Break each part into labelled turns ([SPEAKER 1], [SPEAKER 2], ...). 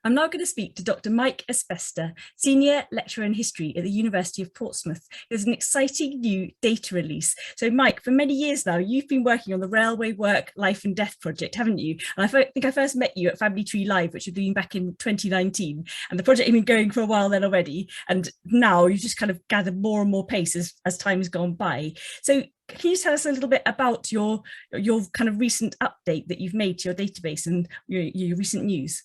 [SPEAKER 1] I'm now going to speak to Dr Mike Esbester, Senior Lecturer in History at the University of Portsmouth. There's an exciting new data release. So Mike, for many years now, you've been working on the Railway Work, Life and Death project, haven't you? And I think I first met you at Family Tree Live, which had been back in 2019. And the project had been going for a while then already. And now you've just kind of gathered more and more pace as time has gone by. So can you tell us a little bit about your kind of recent update that you've made to your database and your recent news?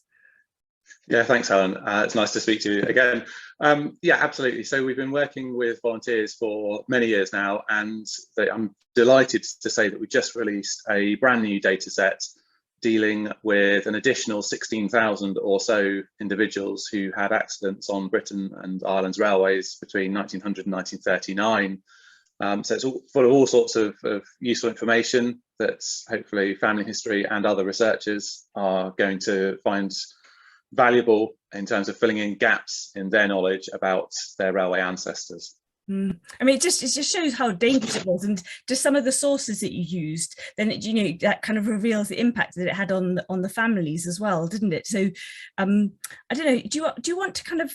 [SPEAKER 2] Yeah, thanks, Helen. It's nice to speak to you again. Yeah, absolutely. So we've been working with volunteers for many years now, and I'm delighted to say that we just released a brand new data set dealing with an additional 16,000 or so individuals who had accidents on Britain and Ireland's railways between 1900 and 1939. So it's all full of all sorts of useful information that hopefully family history and other researchers are going to find valuable in terms of filling in gaps in their knowledge about their railway ancestors.
[SPEAKER 1] I mean, it just shows how dangerous it was, and just some of the sources that you used. Then that kind of reveals the impact that it had on the families as well, didn't it? So, I don't know. Do you want to kind of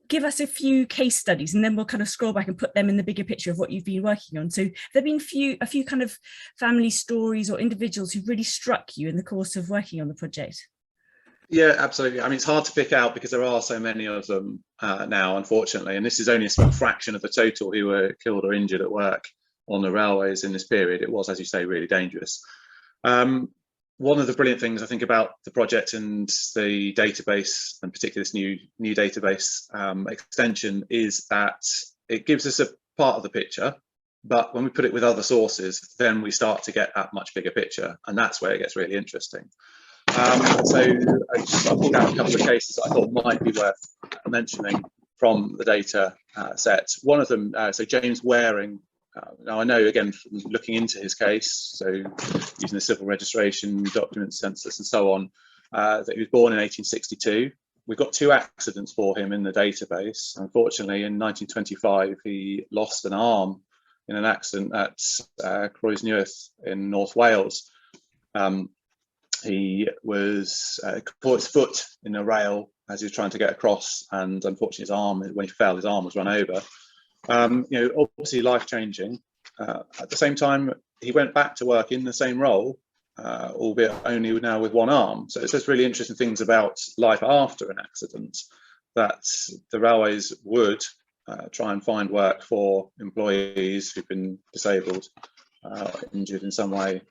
[SPEAKER 1] give us a few case studies, and then we'll kind of scroll back and put them in the bigger picture of what you've been working on? So, there've been a few kind of family stories or individuals who really struck you in the course of working on the project.
[SPEAKER 2] Yeah, absolutely. I mean, it's hard to pick out because there are so many of them now, unfortunately, and this is only a small fraction of the total who were killed or injured at work on the railways in this period. It was, as you say, really dangerous. One of the brilliant things I think about the project and the database, and particularly this new database extension, is that it gives us a part of the picture, but when we put it with other sources, then we start to get that much bigger picture, and that's where it gets really interesting. So I pulled out a couple of cases that I thought might be worth mentioning from the data set. One of them, so James Waring. Now I know, again, from looking into his case, so using the civil registration documents, census and so on, that he was born in 1862. We've got 2 accidents for him in the database. Unfortunately, in 1925, he lost an arm in an accident at Croesnewth in North Wales. He was caught his foot in a rail as he was trying to get across, and unfortunately his arm, when he fell, his arm was run over. Obviously life-changing. At the same time, he went back to work in the same role, albeit only now with one arm. So it says really interesting things about life after an accident, that the railways would try and find work for employees who've been disabled, injured in some way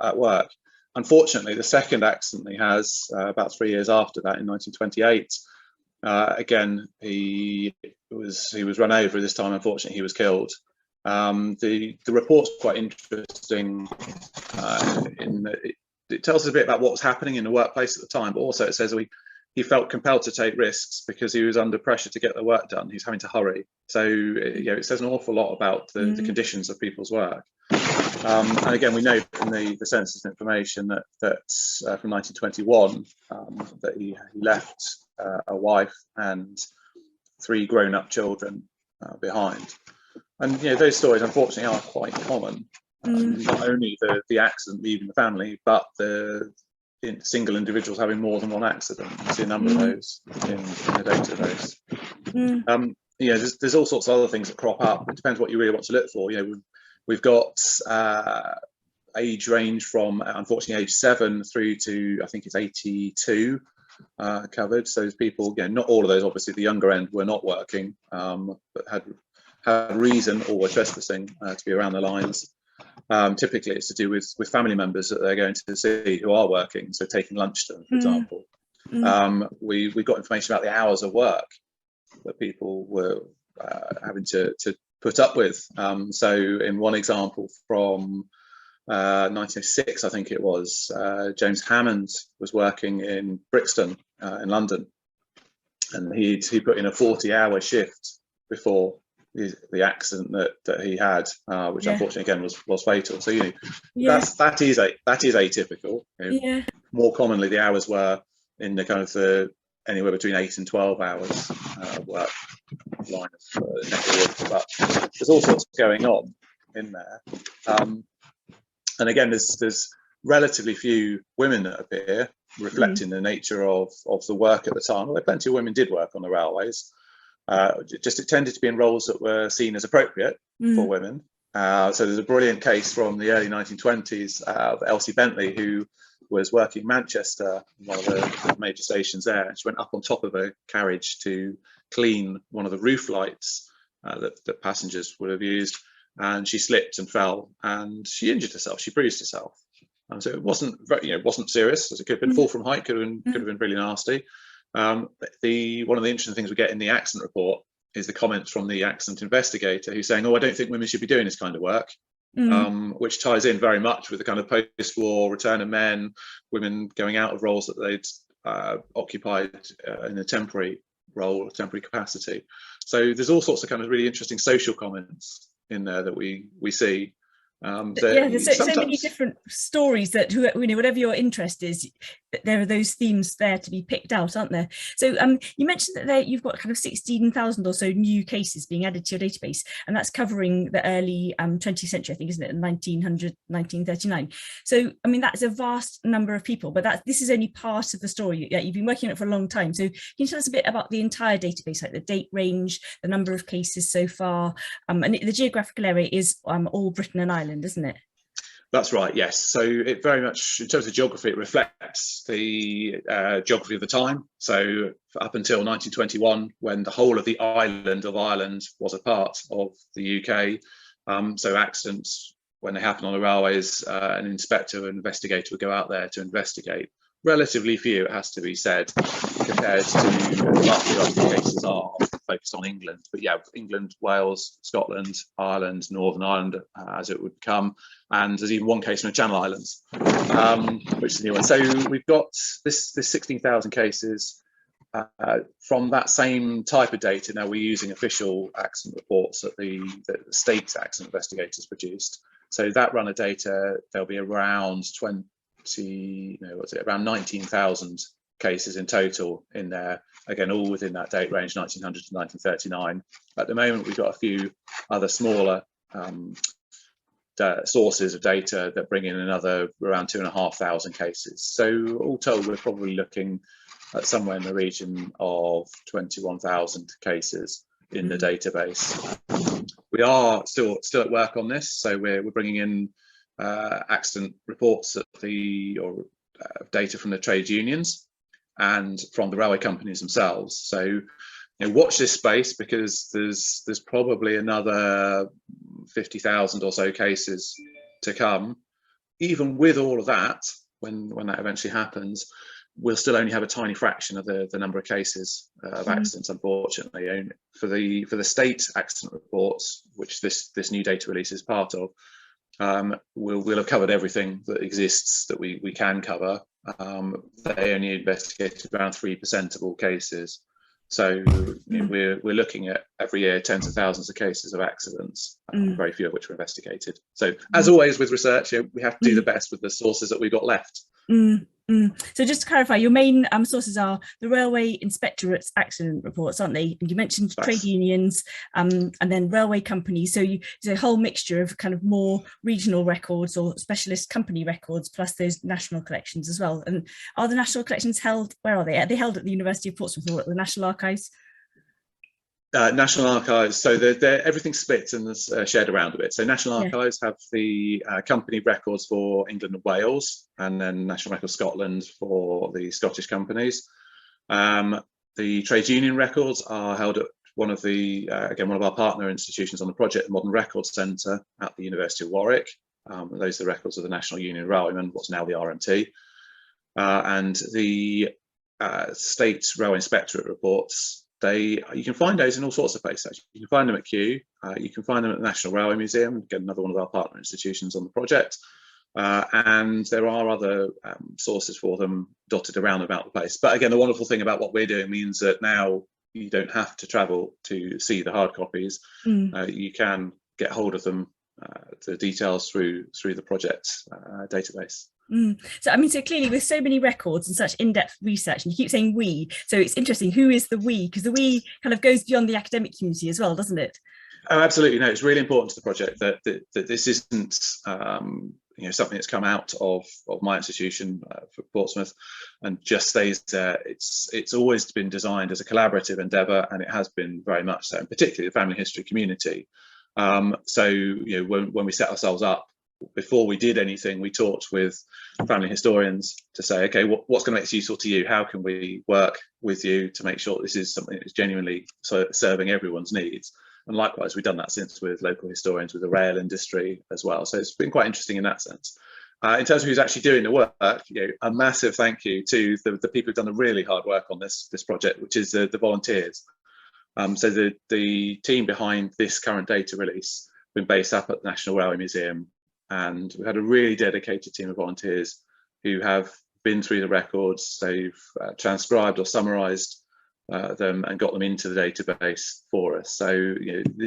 [SPEAKER 2] at work. Unfortunately, the second accident he has, about 3 years after that, in 1928, again, he was run over. This time, unfortunately, he was killed. The report's quite interesting in that it tells us a bit about what was happening in the workplace at the time, but also it says he felt compelled to take risks because he was under pressure to get the work done. He's having to hurry. So it says an awful lot about the conditions of people's work. And again, we know from the census information that from 1921 that he left a wife and 3 grown-up children behind. And those stories, unfortunately, are quite common. Not only the accident leaving the family, but the single individuals having more than one accident. You see a number of those in the database. There's all sorts of other things that crop up. It depends what you really want to look for. We've got age range from, unfortunately, age 7 through to, I think it's 82 covered. So there's people, not all of those, obviously, the younger end were not working, but had reason or were trespassing to be around the lines. Typically, it's to do with family members that they're going to see who are working, so taking lunch to them, for example. We got information about the hours of work that people were having to put up with. So in one example from 1906, I think it was, James Hammond was working in Brixton in London, and he put in a 40-hour shift before the accident that he had, which unfortunately again was fatal. So that is atypical. More commonly, the hours were in the kind of anywhere between 8 and 12 hours work line of network, but there's all sorts going on in there. And again, there's relatively few women that appear. reflecting the nature of the work at the time. Although plenty of women did work on the railways, just it tended to be in roles that were seen as appropriate for women. So there's a brilliant case from the early 1920s of Elsie Bentley, who was working in Manchester, one of the major stations there. She went up on top of a carriage to clean one of the roof lights that passengers would have used, and she slipped and fell, and she injured herself. She bruised herself. And so it wasn't, it wasn't serious, as it could have been. Fall from height could have been really nasty. One of the interesting things we get in the accident report is the comments from the accident investigator, who's saying, "Oh, I don't think women should be doing this kind of work," which ties in very much with the kind of post-war return of men, women going out of roles that they'd occupied in a temporary role, a temporary capacity. So there's all sorts of kind of really interesting social comments in there that we see.
[SPEAKER 1] There's so many different stories that, whatever your interest is, there are those themes there to be picked out, aren't there? So you mentioned that you've got kind of 16,000 or so new cases being added to your database, and that's covering the early 20th century, I think, isn't it, 1900, 1939. So I mean, that's a vast number of people, but this is only part of the story. You've been working on it for a long time. So can you tell us a bit about the entire database, like the date range, the number of cases so far, and the geographical area is all Britain and Ireland, isn't it?
[SPEAKER 2] That's right, yes. So it very much, in terms of geography, it reflects the geography of the time. So up until 1921, when the whole of the island of Ireland was a part of the UK, so accidents, when they happen on the railways, an inspector or investigator would go out there to investigate. Relatively few, it has to be said, compared to the cases are focused on England. But yeah, England, Wales, Scotland, Ireland, Northern Ireland, as it would become, and there's even one case in the Channel Islands, which is a new one. So we've got this 16,000 cases from that same type of data. Now we're using official accident reports that the state accident investigators produced. So that run of data, there'll be around around 19,000 cases in total in there, again all within that date range, 1900 to 1939. At the moment we've got a few other smaller sources of data that bring in another around 2,500 cases. So all told, we're probably looking at somewhere in the region of 21,000 cases in the database. We are still at work on this, so we're bringing in accident reports data from the trade unions and from the railway companies themselves. So watch this space, because there's probably another 50,000 or so cases to come. Even with all of that, when that eventually happens, we'll still only have a tiny fraction of the number of cases of accidents, unfortunately. Only for the state accident reports, which this new data release is part of, we'll have covered everything that exists that we can cover. They only investigated around 3% of all cases. So we're looking at every year tens of thousands of cases of accidents, very few of which were investigated. So as always with research, we have to do the best with the sources that we've got left.
[SPEAKER 1] So just to clarify, your main sources are the Railway Inspectorate's accident reports, aren't they? And you mentioned trade unions and then railway companies. So there's a whole mixture of kind of more regional records or specialist company records, plus those national collections as well. And are the national collections held, where are they? Are they held at the University of Portsmouth or at the National Archives?
[SPEAKER 2] National Archives, so everything's split and there's shared around a bit. So National Archives have the company records for England and Wales, and then National Records Scotland for the Scottish companies. The trade union records are held at one of our partner institutions on the project, the Modern Records Centre at the University of Warwick. Those are the records of the National Union of Railwaymen, what's now the RMT. And the State Railway Inspectorate reports, you can find those in all sorts of places. Actually. You can find them at Kew, you can find them at the National Railway Museum, again, another one of our partner institutions on the project, and there are other sources for them dotted around about the place. But again, the wonderful thing about what we're doing means that now you don't have to travel to see the hard copies. You can get hold of them, the details through the project database.
[SPEAKER 1] So I mean, so clearly with so many records and such in-depth research, and you keep saying we, so it's interesting, who is the we? Because the we kind of goes beyond the academic community as well, doesn't it?
[SPEAKER 2] Oh, absolutely. No, it's really important to the project that this isn't something that's come out of my institution for Portsmouth and just stays there. It's always been designed as a collaborative endeavour, and it has been very much so, and particularly the family history community. So when we set ourselves up, before we did anything, we talked with family historians to say, okay, what's going to make this useful to you? How can we work with you to make sure this is something that's genuinely serving everyone's needs? And likewise, we've done that since with local historians, with the rail industry as well. So it's been quite interesting in that sense. In terms of who's actually doing the work, a massive thank you to the people who've done the really hard work on this project, which is the volunteers. So the team behind this current data release has been based up at the National Railway Museum, and we've had a really dedicated team of volunteers who have been through the records. They've transcribed or summarised them and got them into the database for us. So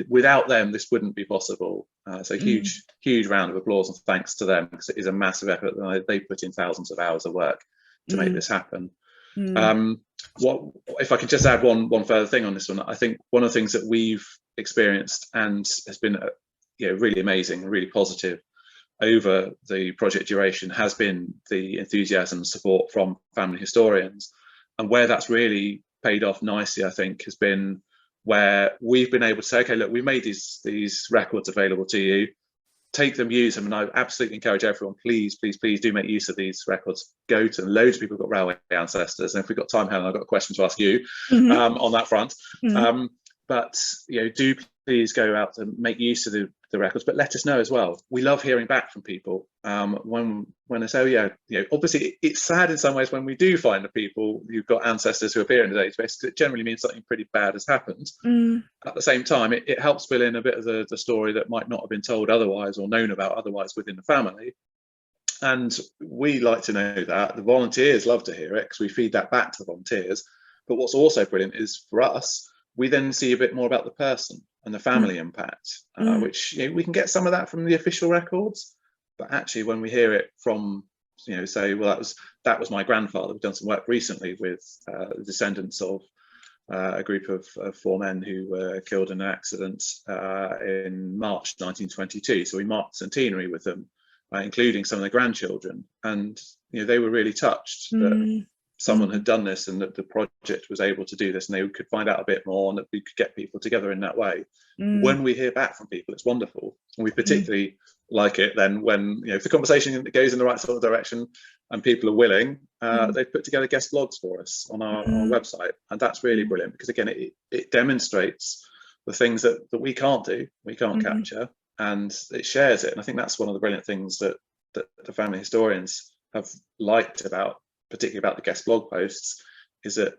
[SPEAKER 2] without them, this wouldn't be possible. So huge round of applause and thanks to them, because it is a massive effort. They put in thousands of hours of work to make this happen. If I could just add one further thing on this one, I think one of the things that we've experienced and has been really amazing, really positive over the project duration has been the enthusiasm and support from family historians. And where that's really paid off nicely, I think, has been where we've been able to say, okay, look, we made these records available to you, take them, use them. And I absolutely encourage everyone, please do make use of these records. Go to them. Loads of people have got railway ancestors. And if we've got time, Helen, I've got a question to ask you on that front. But do please go out and make use of the records, but let us know as well. We love hearing back from people when they say, oh yeah, obviously it's sad in some ways when we do find the people who've got ancestors who appear in the database, because it generally means something pretty bad has happened. At the same time, it helps fill in a bit of the story that might not have been told otherwise or known about otherwise within the family. And we like to know that. The volunteers love to hear it because we feed that back to the volunteers. But what's also brilliant is for us, we then see a bit more about the person and the family impact, which we can get some of that from the official records, but actually when we hear it from, say, well, that was my grandfather. We've done some work recently with the descendants of a group of 4 men who were killed in an accident in March 1922. So we marked centenary with them, including some of their grandchildren, and they were really touched that someone had done this and that the project was able to do this, and they could find out a bit more and that we could get people together in that way. When we hear back from people, it's wonderful. And we particularly like it then when, if the conversation goes in the right sort of direction and people are willing, they've put together guest blogs for us on our website. And that's really brilliant because, again, it demonstrates the things that we can't do, we can't capture, and it shares it. And I think that's one of the brilliant things that the family historians have liked particularly about the guest blog posts, is that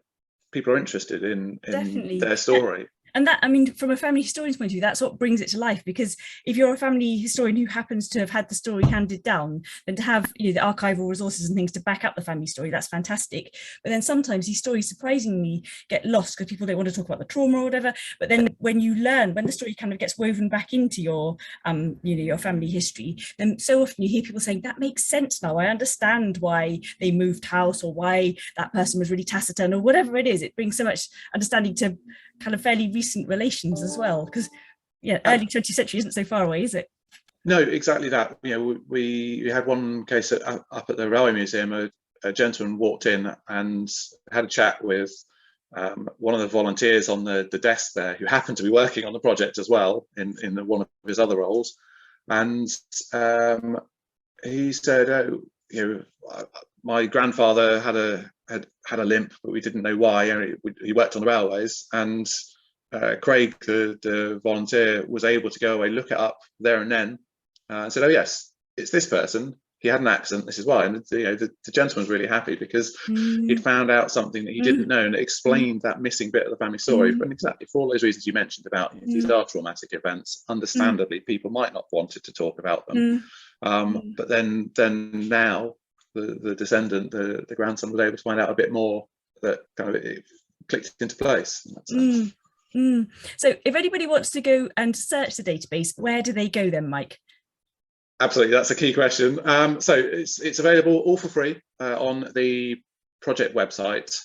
[SPEAKER 2] people are interested in their story.
[SPEAKER 1] And that, I mean, from a family historian's point of view, that's what brings it to life, because if you're a family historian who happens to have had the story handed down, then to have the archival resources and things to back up the family story, that's fantastic. But then sometimes these stories surprisingly get lost because people don't want to talk about the trauma or whatever. But then when the story kind of gets woven back into your your family history, then so often you hear people saying, that makes sense now, I understand why they moved house or why that person was really taciturn or whatever it is. It brings so much understanding to kind of fairly recent relations as well, because early 20th century isn't so far away, is it?
[SPEAKER 2] No, exactly that. We had one case up at the Railway Museum. A gentleman walked in and had a chat with one of the volunteers on the desk there, who happened to be working on the project as well in one of his other roles. And he said, my grandfather had a limp, but we didn't know why. He worked on the railways, and Craig, the volunteer, was able to go away, look it up there and then, and said, "Oh yes, it's this person. He had an accident. This is why." And the gentleman was really happy because he'd found out something that he didn't know, and it explained that missing bit of the family story. But exactly for all those reasons you mentioned about these are traumatic events. Understandably, people might not wanted to talk about them, but then now. The descendant, the grandson, was able to find out a bit more that kind of it clicked into place.
[SPEAKER 1] So if anybody wants to go and search the database, where do they go then, Mike?
[SPEAKER 2] Absolutely, that's a key question. So it's available all for free on the project website,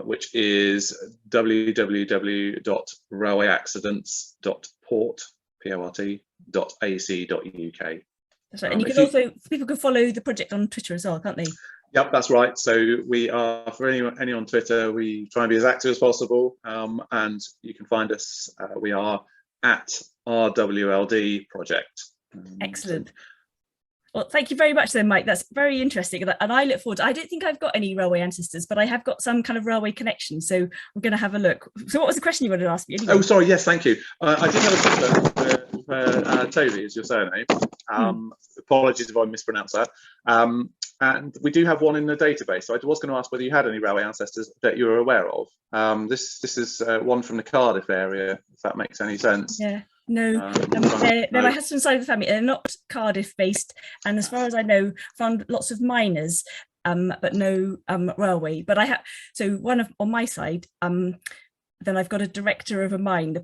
[SPEAKER 2] which is www.railwayaccidents.port.ac.uk.
[SPEAKER 1] That's right. And you can also, people can follow the project on Twitter as well, can't they?
[SPEAKER 2] Yep, that's right. So we are, for anyone on Twitter, we try and be as active as possible, and you can find us. We are at RWLD Project.
[SPEAKER 1] Excellent. Well, thank you very much then, Mike. That's very interesting. And I look forward I don't think I've got any railway ancestors, but I have got some kind of railway connection. So I'm going to have a look. So what was the question you wanted to ask me? Anyway?
[SPEAKER 2] Oh, sorry. Yes, thank you. I did have a question for Toby, is your surname. Apologies if I mispronounced that. And we do have one in the database. So I was going to ask whether you had any railway ancestors that you were aware of. This is one from the Cardiff area, if that makes any sense.
[SPEAKER 1] Yeah. No, they're my husband's side of the family. They're not Cardiff based, and as far as I know, found lots of miners, but no railway. But I have one on my side. Then I've got a director of a mine, the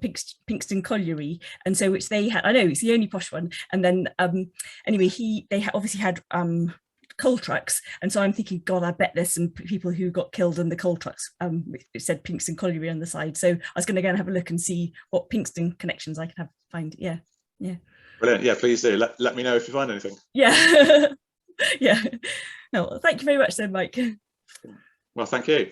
[SPEAKER 1] Pinxton Colliery, and so which they had. I know it's the only posh one. And then anyway, they obviously had coal trucks, and so I'm thinking, God, I bet there's some people who got killed in the coal trucks. It said Pinxton Colliery on the side, so I was going to go and have a look and see what Pinxton connections I can find. Yeah.
[SPEAKER 2] Brilliant. Yeah, please do. Let me know if you find anything.
[SPEAKER 1] Yeah. Yeah. No, thank you very much then, Mike.
[SPEAKER 2] Well, thank you.